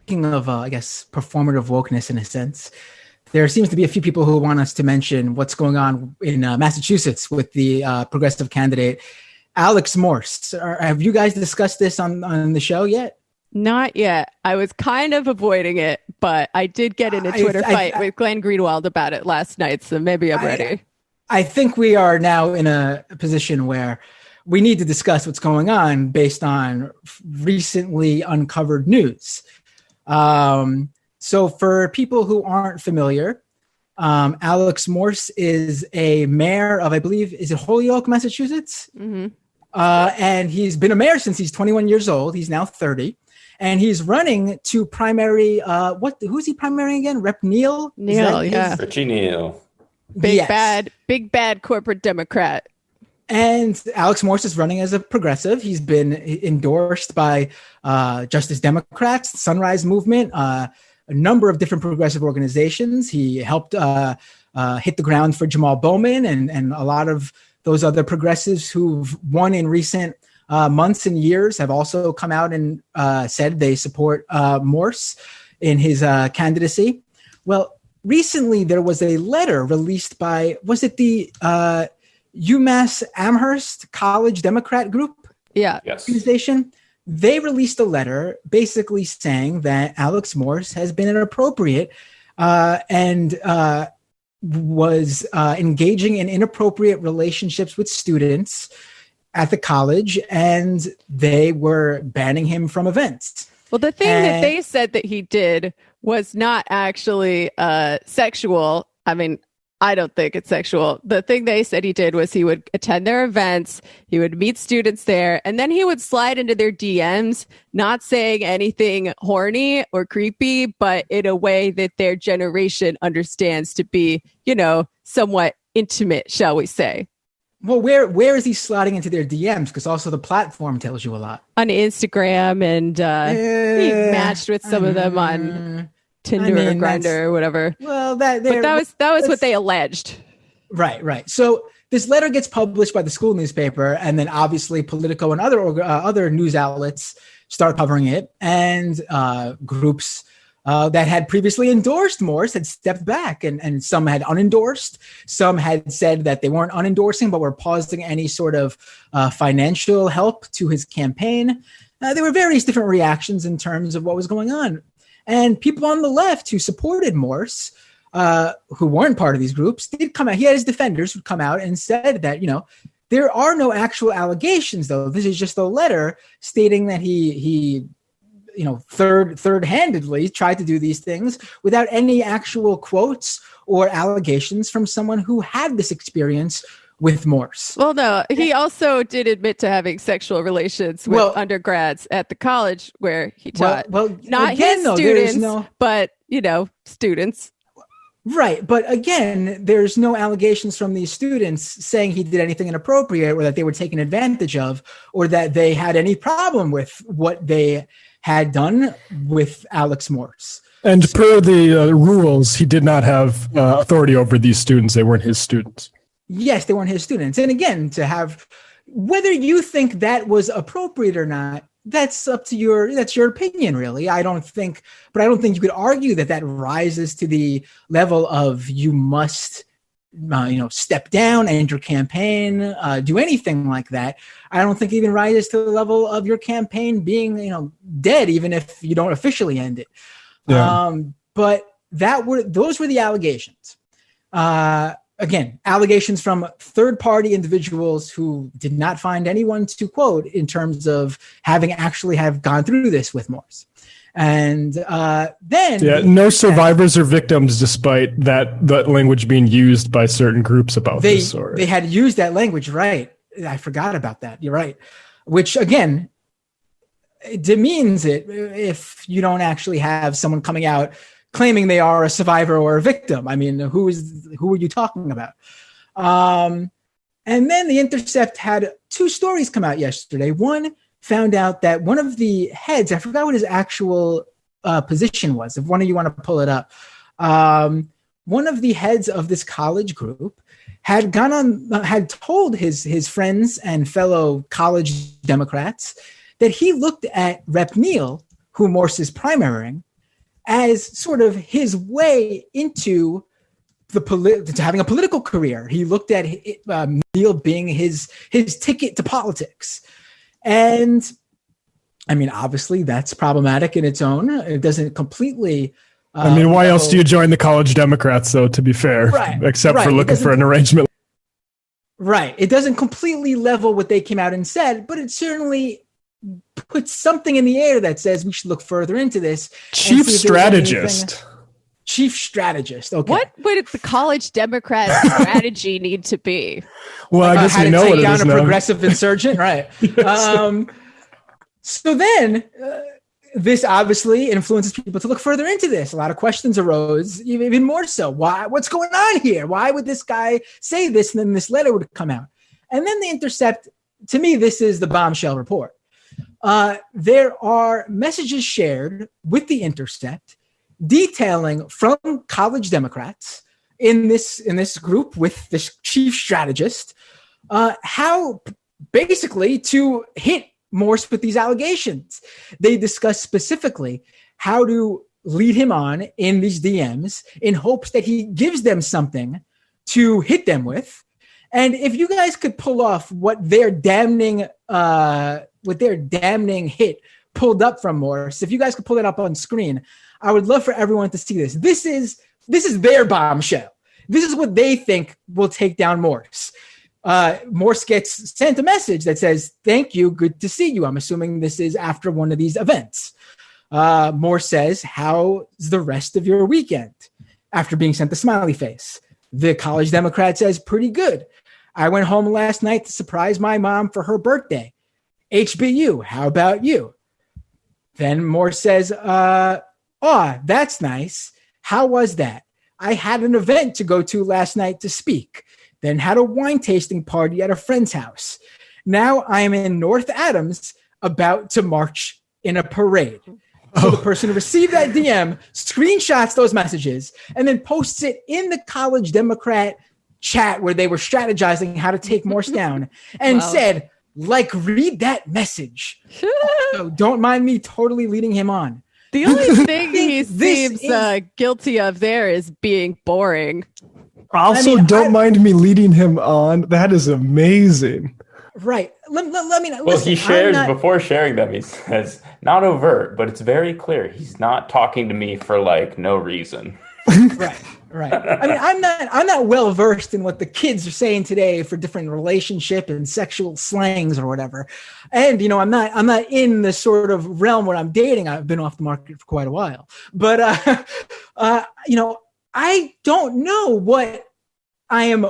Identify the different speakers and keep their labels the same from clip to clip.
Speaker 1: Speaking of, I guess, performative wokeness in a sense, there seems to be a few people who want us to mention what's going on in Massachusetts with the progressive candidate, Alex Morse. Have you guys discussed this on the show yet?
Speaker 2: Not yet. I was kind of avoiding it, but I did get in a Twitter fight with Glenn Greenwald about it last night, so maybe I'm ready.
Speaker 1: I think we are now in a position where we need to discuss what's going on based on recently uncovered news. So for people who aren't familiar, Alex Morse is a mayor of, I believe, is it Holyoke, Massachusetts?
Speaker 2: Mm-hmm.
Speaker 1: And he's been a mayor since he's 21 years old. He's now 30. And he's running to primary, who's he primarying again? Rep. Neal?
Speaker 2: Neal, yeah.
Speaker 3: Richie Neal.
Speaker 2: Big bad corporate Democrat.
Speaker 1: And Alex Morse is running as a progressive. He's been endorsed by Justice Democrats, Sunrise Movement, a number of different progressive organizations. He helped hit the ground for Jamal Bowman and a lot of those other progressives who've won in recent months and years have also come out and said they support Morse in his candidacy. Well, recently there was a letter released by, was it the UMass Amherst College Democrat Group?
Speaker 2: Yeah.
Speaker 3: Yes.
Speaker 1: Organization. They released a letter basically saying that Alex Morse has been inappropriate and was engaging in inappropriate relationships with students at the college, and they were banning him from events.
Speaker 2: Well, the thing that they said that he did was not actually sexual. I mean, I don't think it's sexual. The thing they said he did was he would attend their events, he would meet students there, and then he would slide into their DMs, not saying anything horny or creepy, but in a way that their generation understands to be, somewhat intimate, shall we say.
Speaker 1: Well, where is he sliding into their DMs? Because also the platform tells you a lot.
Speaker 2: On Instagram, and he matched with some of them on Tinder or Grindr or whatever.
Speaker 1: Well,
Speaker 2: that was what they alleged.
Speaker 1: Right. So this letter gets published by the school newspaper, and then obviously Politico and other news outlets start covering it, and groups that had previously endorsed Morse had stepped back, and some had unendorsed. Some had said that they weren't unendorsing, but were pausing any sort of financial help to his campaign. There were various different reactions in terms of what was going on. And people on the left who supported Morse, who weren't part of these groups, did come out. He had his defenders who come out and said that, there are no actual allegations, though. This is just a letter stating that he third-handedly tried to do these things without any actual quotes or allegations from someone who had this experience with Morse.
Speaker 2: Well, no, he also did admit to having sexual relations with undergrads at the college where he taught. Well, not again, his students, but, students.
Speaker 1: Right. But again, there's no allegations from these students saying he did anything inappropriate or that they were taken advantage of or that they had any problem with what they had done with Alex Morse.
Speaker 4: And per the rules, he did not have authority over these students. They weren't his students.
Speaker 1: Yes, they weren't his students. And again, to have, whether you think that was appropriate or not, that's up to that's your opinion, really. I don't think you could argue that rises to the level of you must, step down, end your campaign, do anything like that. I don't think it even rises to the level of your campaign being, dead, even if you don't officially end it. Yeah. But those were the allegations. Again, allegations from third-party individuals who did not find anyone to quote in terms of having gone through this with Morse. And then... Yeah,
Speaker 4: no survivors or victims, despite that language being used by certain groups about this story.
Speaker 1: They had used that language, right. I forgot about that. You're right. Which, again, it demeans it if you don't actually have someone coming out claiming they are a survivor or a victim. I mean, who are you talking about? And then The Intercept had two stories come out yesterday. One found out that one of the heads, I forgot what his actual position was. If one of you want to pull it up, one of the heads of this college group had told his friends and fellow college Democrats that he looked at Rep. Neal, who Morse is primarying, as sort of his way into to having a political career. He looked at Neal being his ticket to politics. And I mean, obviously that's problematic in its own. It doesn't completely...
Speaker 4: why else do you join the college Democrats, though, to be fair,
Speaker 1: right,
Speaker 4: except for looking for an arrangement?
Speaker 1: Right. It doesn't completely level what they came out and said, but it certainly puts something in the air that says we should look further into this.
Speaker 4: Chief strategist.
Speaker 1: Chief strategist. Okay.
Speaker 2: What would the college Democrat strategy need to be?
Speaker 4: Well, I guess we know what it is now.
Speaker 1: How to take down a progressive insurgent, right? Yes. So then, this obviously influences people to look further into this. A lot of questions arose, even more so. Why? What's going on here? Why would this guy say this, and then this letter would come out? And then The Intercept. To me, this is the bombshell report. There are messages shared with The Intercept detailing from college Democrats in this group with this chief strategist how basically to hit Morse with these allegations. They discuss specifically how to lead him on in these DMs in hopes that he gives them something to hit them with. And if you guys could pull off what their damning hit pulled up from Morse, if you guys could pull it up on screen, I would love for everyone to see this. This is their bombshell. This is what they think will take down Morse. Morse gets sent a message that says, "Thank you, good to see you." I'm assuming this is after one of these events. Morse says, "How's the rest of your weekend?" After being sent the smiley face. The college Democrat says, "Pretty good. I went home last night to surprise my mom for her birthday. HBU, how about you?" Then Morse says, that's nice. How was that? I had an event to go to last night to speak, then had a wine tasting party at a friend's house. Now I am in North Adams about to march in a parade. So the person who received that DM screenshots those messages and then posts it in the college Democrat chat where they were strategizing how to take Morse down and said, read that message. So don't mind me totally leading him on.
Speaker 2: The only thing he seems guilty of there is being boring.
Speaker 4: Also, don't mind me leading him on. That is amazing.
Speaker 1: Right. Let me
Speaker 3: well,
Speaker 1: listen,
Speaker 3: he shares before sharing them. He says, not overt, but it's very clear. He's not talking to me for no reason.
Speaker 1: Right. I mean, I'm not well versed in what the kids are saying today for different relationship and sexual slangs or whatever. And I'm not in the sort of realm where I'm dating. I've been off the market for quite a while. But I don't know what I am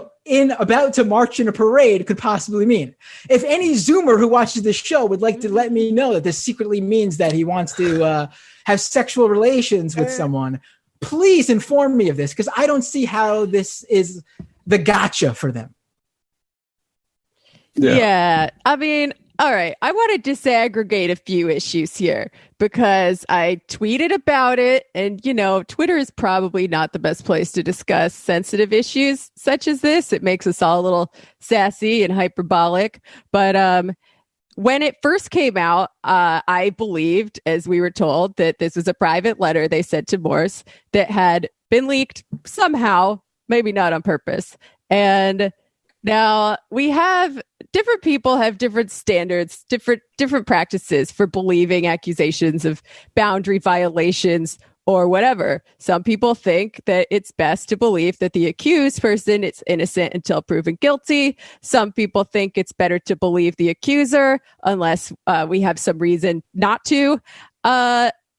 Speaker 1: about to march in a parade could possibly mean. If any Zoomer who watches this show would like to let me know that this secretly means that he wants to have sexual relations with someone, please inform me of this, because I don't see how this is the gotcha for them.
Speaker 2: Yeah. I mean, all right. I want to disaggregate a few issues here because I tweeted about it, and, Twitter is probably not the best place to discuss sensitive issues such as this. It makes us all a little sassy and hyperbolic. But when it first came out, I believed, as we were told, that this was a private letter they sent to Morse that had been leaked somehow, maybe not on purpose. And now we have different people have different standards, different practices for believing accusations of boundary violations or whatever. Some people think that it's best to believe that the accused person is innocent until proven guilty. Some people think it's better to believe the accuser unless we have some reason not to.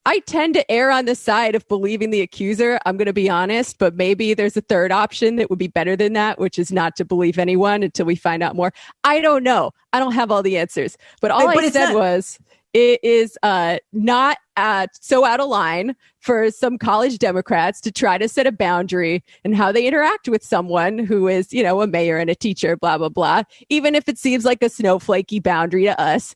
Speaker 2: I tend to err on the side of believing the accuser. I'm going to be honest, but maybe there's a third option that would be better than that, which is not to believe anyone until we find out more. I don't know. I don't have all the answers, but all I said was it is not so out of line for some college Democrats to try to set a boundary in how they interact with someone who is, a mayor and a teacher, blah, blah, blah, even if it seems like a snowflakey boundary to us.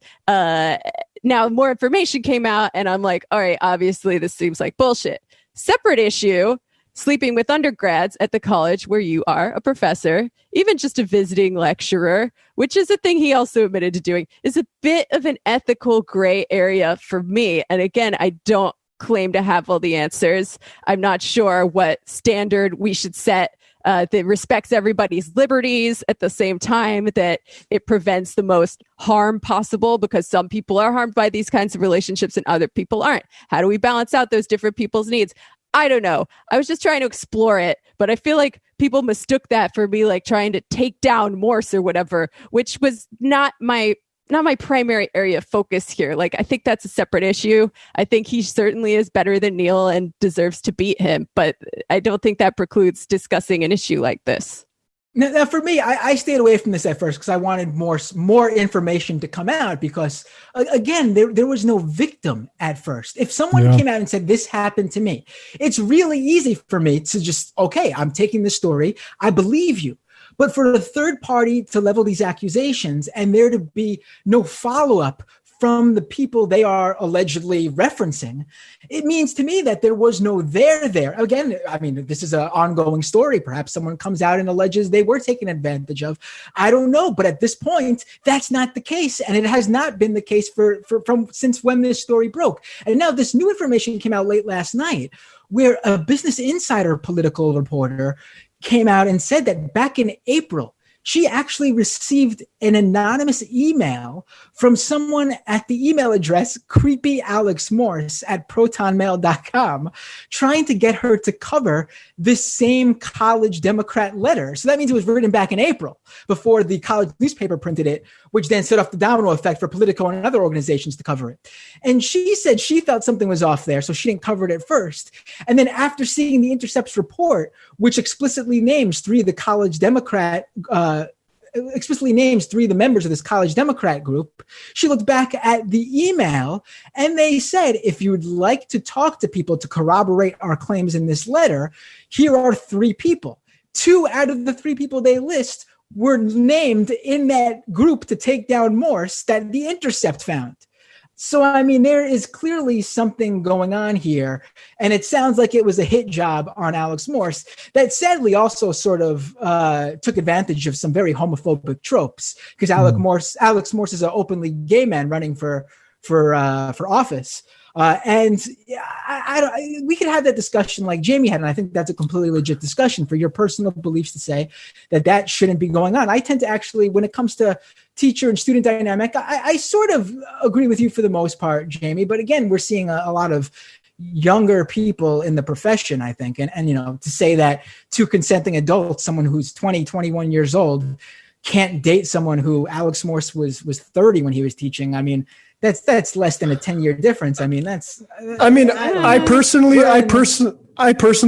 Speaker 2: Now, more information came out, and I'm like, all right, obviously, this seems like bullshit. Separate issue, sleeping with undergrads at the college where you are a professor, even just a visiting lecturer, which is a thing he also admitted to doing, is a bit of an ethical gray area for me. And again, I don't claim to have all the answers. I'm not sure what standard we should set that respects everybody's liberties at the same time that it prevents the most harm possible, because some people are harmed by these kinds of relationships and other people aren't. How do we balance out those different people's needs? I don't know. I was just trying to explore it, but I feel like people mistook that for me like trying to take down Morse or whatever, which was not my primary area of focus here. Like, I think that's a separate issue. I think he certainly is better than Neil and deserves to beat him, but I don't think that precludes discussing an issue like this.
Speaker 1: Now for me, I stayed away from this at first because I wanted more information to come out, because again, there was no victim at first. If someone came out and said, this happened to me, it's really easy for me to just, okay, I'm taking the story, I believe you. But for the third party to level these accusations and there to be no follow-up from the people they are allegedly referencing, it means to me that there was no there. Again, I mean, this is an ongoing story. Perhaps someone comes out and alleges they were taken advantage of. I don't know. But at this point, that's not the case. And it has not been the case from since when this story broke. And now this new information came out late last night, where a Business Insider political reporter came out and said that back in April, she actually received an anonymous email from someone at the email address creepy Alex Morse at protonmail.com, trying to get her to cover this same college Democrat letter. So that means it was written back in April before the college newspaper printed it, which then set off the domino effect for Politico and other organizations to cover it. And she said she felt something was off there, so she didn't cover it at first. And then after seeing the Intercept's report, which explicitly names three of the members of this college Democrat group, she looked back at the email and they said, if you would like to talk to people to corroborate our claims in this letter, here are three people. Two out of the three people they list were named in that group to take down Morse that the Intercept found. So, I mean, there is clearly something going on here, and it sounds like it was a hit job on Alex Morse that sadly also sort of took advantage of some very homophobic tropes, because Alex Morse is an openly gay man running for office. And we could have that discussion like Jamie had, and I think that's a completely legit discussion for your personal beliefs to say that shouldn't be going on. I tend to actually, when it comes to teacher and student dynamic, I sort of agree with you for the most part, Jamie. But again, we're seeing a lot of younger people in the profession, I think. And, you know, to say that two consenting adults, someone who's 20, 21 years old, can't date someone who Alex Morse was 30 when he was teaching. I mean, that's less than a 10-year difference. I mean, I personally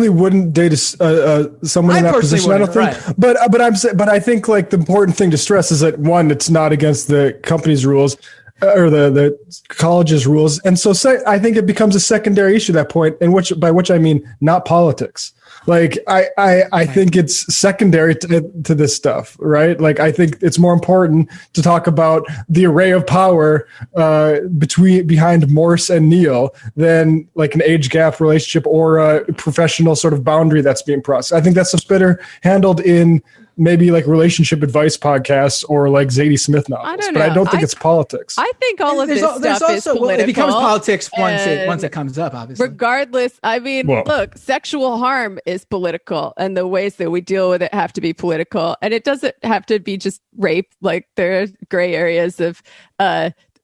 Speaker 1: wouldn't date someone in that position. I don't think, right. but I think like the important thing to stress is that one, it's not against the company's rules or the college's rules, and so I think it becomes a secondary issue at that point. By which I mean not politics. Like I think it's secondary to this stuff, right? Like I think it's more important to talk about the array of power behind Morse and Neil than like an age gap relationship or a professional sort of boundary that's being processed. I think that's better handled in maybe like relationship advice podcasts or like Zadie Smith novels, but I don't think it's politics.
Speaker 2: I think all of this stuff is political.
Speaker 1: Well, it becomes politics once it comes up, obviously.
Speaker 2: Regardless, I mean, look, sexual harm is political, and the ways that we deal with it have to be political, and it doesn't have to be just rape. Like there are gray areas of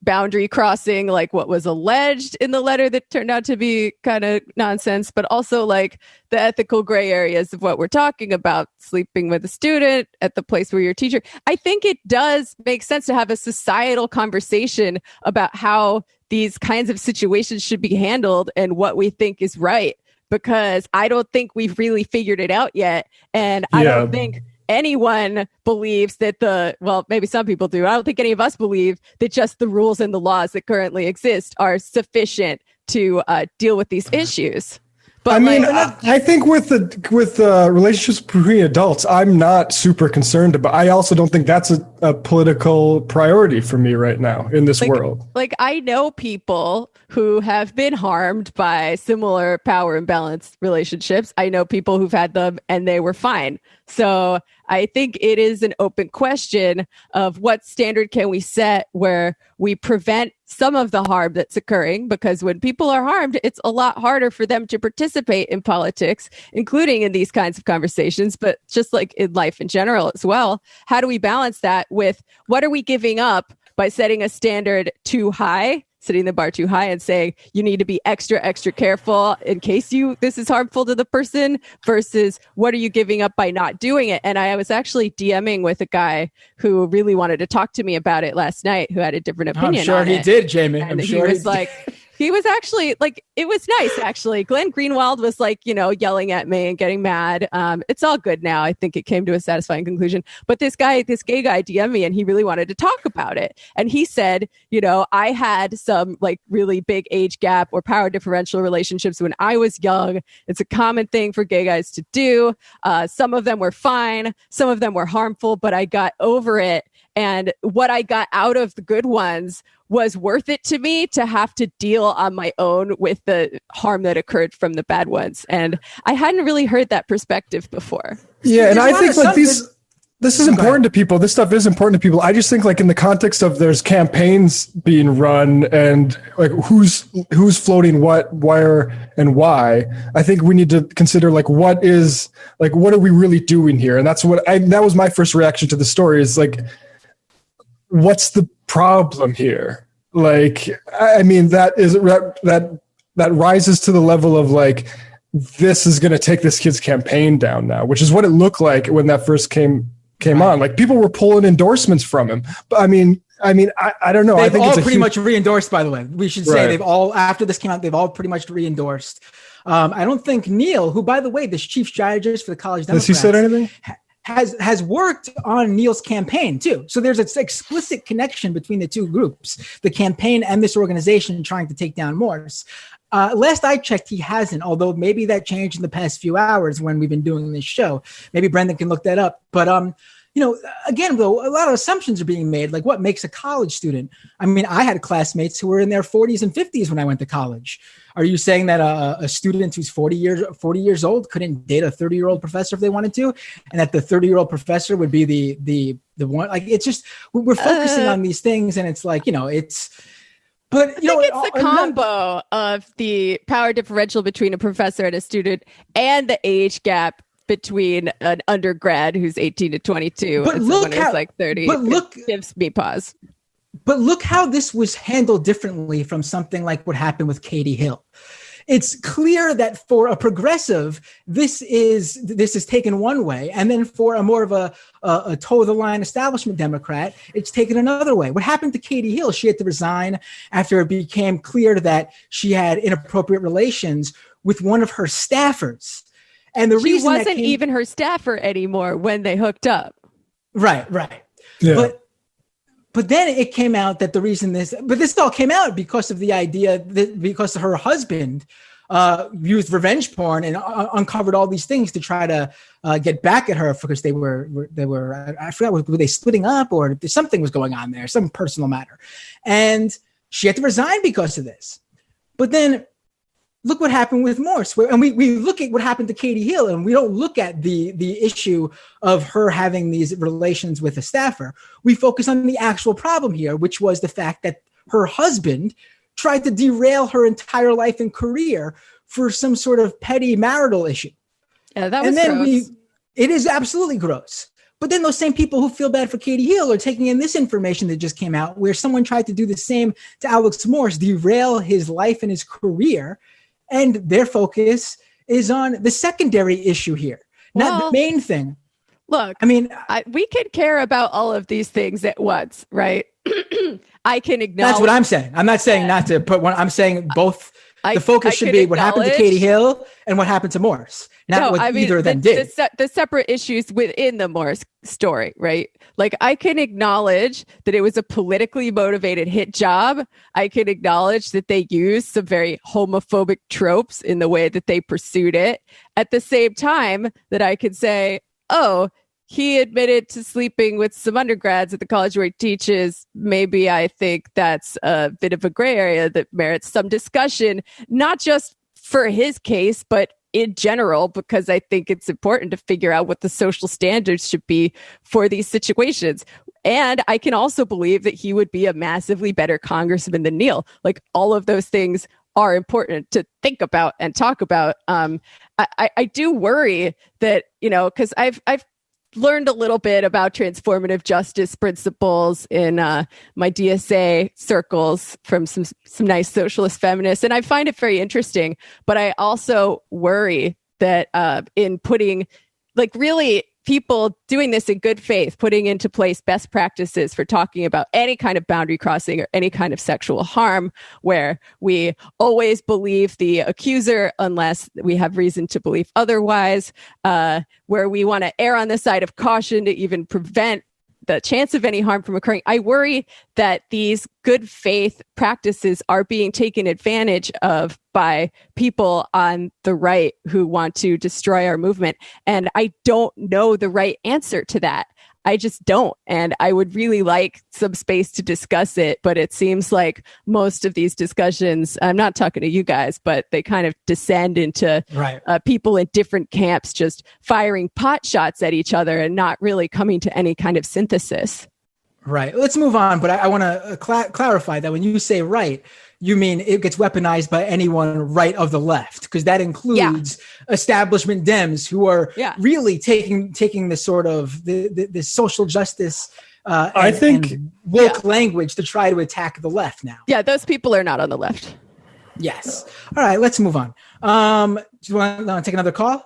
Speaker 2: boundary crossing, like what was alleged in the letter that turned out to be kind of nonsense, but also like the ethical gray areas of what we're talking about, sleeping with a student at the place where you're a teacher. I think it does make sense to have a societal conversation about how these kinds of situations should be handled and what we think is right, because I don't think we've really figured it out yet. And I don't think anyone believes that maybe some people do. I don't think any of us believe that just the rules and the laws that currently exist are sufficient to deal with these issues. But
Speaker 4: I mean,
Speaker 2: like,
Speaker 4: I think with relationships between adults, I'm not super concerned about. I also don't think that's a political priority for me right now in this world.
Speaker 2: like I know people who have been harmed by similar power imbalance relationships. I know people who've had them and they were fine. So I think it is an open question of what standard can we set where we prevent some of the harm that's occurring, because when people are harmed, it's a lot harder for them to participate in politics, including in these kinds of conversations, but just like in life in general as well. How do we balance that with what are we giving up by setting a standard too high, setting the bar too high and saying you need to be extra careful in case this is harmful to the person, versus what are you giving up by not doing it? And I was actually DMing with a guy who really wanted to talk to me about it last night, who had a different opinion.
Speaker 1: I'm sure he did, Jamie.
Speaker 2: And he was like, he was actually like, it was nice actually. Glenn Greenwald was like, yelling at me and getting mad. It's all good now. I think it came to a satisfying conclusion. But this gay guy DM'd me and he really wanted to talk about it. And he said, I had some like really big age gap or power differential relationships when I was young. It's a common thing for gay guys to do. Some of them were fine. Some of them were harmful, but I got over it. And what I got out of the good ones was worth it to me to have to deal on my own with the harm that occurred from the bad ones. And I hadn't really heard that perspective before.
Speaker 4: Yeah, and I think like this is important to people. This stuff is important to people. I just think like in the context of there's campaigns being run and like who's floating what, where, and why. I think we need to consider like what are we really doing here? And that's that was my first reaction to the story is like, what's the problem here? Like, I mean, that rises to the level of like, this is going to take this kid's campaign down now, which is what it looked like when that first came on. Like people were pulling endorsements from him. But I mean, I don't know.
Speaker 1: They've
Speaker 4: I think
Speaker 1: all pretty much re-endorsed, by the way. We should say they've all, after this came out, they've all pretty much re-endorsed. I don't think Neil, who, by the way, the chief strategist for the college Democrats,
Speaker 4: has he said anything?
Speaker 1: Has worked on Neil's campaign too. So there's an explicit connection between the two groups, the campaign and this organization trying to take down Morse. Last I checked, he hasn't, although maybe that changed in the past few hours when we've been doing this show. Maybe Brendan can look that up. But, again, though, a lot of assumptions are being made, like what makes a college student. I mean, I had classmates who were in their 40s and 50s when I went to college. Are you saying that a student who's 40 years old couldn't date a 30-year-old professor if they wanted to, and that the 30-year-old professor would be the one? Like, it's just we're focusing on these things, and it's like it's. But
Speaker 2: I think it's the combo of the power differential between a professor and a student, and the age gap between an undergrad who's 18 to 22 and someone who's like 30. But gives me pause.
Speaker 1: But look how this was handled differently from something like what happened with Katie Hill. It's clear that for a progressive, this is taken one way, and then for a more of a toe-of-the-line establishment Democrat, it's taken another way. What happened to Katie Hill? She had to resign after it became clear that she had inappropriate relations with one of her staffers. And the reason
Speaker 2: she wasn't even her staffer anymore when they hooked up.
Speaker 1: Right.
Speaker 4: Yeah.
Speaker 1: But then it came out that the reason this all came out because of the idea that because her husband used revenge porn and uncovered all these things to try to get back at her because they were I forgot, were they splitting up or something was going on there, some personal matter, and she had to resign because of this. But then look what happened with Morse, and we look at what happened to Katie Hill, and we don't look at the issue of her having these relations with a staffer. We focus on the actual problem here, which was the fact that her husband tried to derail her entire life and career for some sort of petty marital issue.
Speaker 2: Yeah, that was gross.
Speaker 1: It is absolutely gross. But then those same people who feel bad for Katie Hill are taking in this information that just came out, where someone tried to do the same to Alex Morse, derail his life and his career. And their focus is on the secondary issue here, not the main thing.
Speaker 2: Look,
Speaker 1: I mean,
Speaker 2: we can care about all of these things at once, right? I can acknowledge.
Speaker 1: That's what I'm saying. I'm not saying not to put one. I'm saying both The focus should be what happened to Katie Hill and what happened to Morse, not what either of them did.
Speaker 2: The separate issues within the Morse story, right? Like, I can acknowledge that it was a politically motivated hit job. I can acknowledge that they used some very homophobic tropes in the way that they pursued it. At the same time that I could say, oh, he admitted to sleeping with some undergrads at the college where he teaches. Maybe I think that's a bit of a gray area that merits some discussion, not just for his case, but in general, because I think it's important to figure out what the social standards should be for these situations. And I can also believe that he would be a massively better congressman than Neil. Like, all of those things are important to think about and talk about. I do worry that, because I've learned a little bit about transformative justice principles in my DSA circles from some nice socialist feminists, and I find it very interesting. But I also worry that in putting, really people doing this in good faith, putting into place best practices for talking about any kind of boundary crossing or any kind of sexual harm, where we always believe the accuser unless we have reason to believe otherwise, where we want to err on the side of caution to even prevent the chance of any harm from occurring. I worry that these good faith practices are being taken advantage of by people on the right who want to destroy our movement. And I don't know the right answer to that. I just don't. And I would really like some space to discuss it. But it seems like most of these discussions, I'm not talking to you guys, but they kind of descend into people in different camps just firing pot shots at each other and not really coming to any kind of synthesis.
Speaker 1: Right. Let's move on. But I want to clarify that when you say right, you mean it gets weaponized by anyone right of the left, because that includes establishment Dems who are really taking the sort of the social justice and woke language to try to attack the left now.
Speaker 2: Yeah, those people are not on the left.
Speaker 1: Yes. All right, let's move on. Do you want to take another call?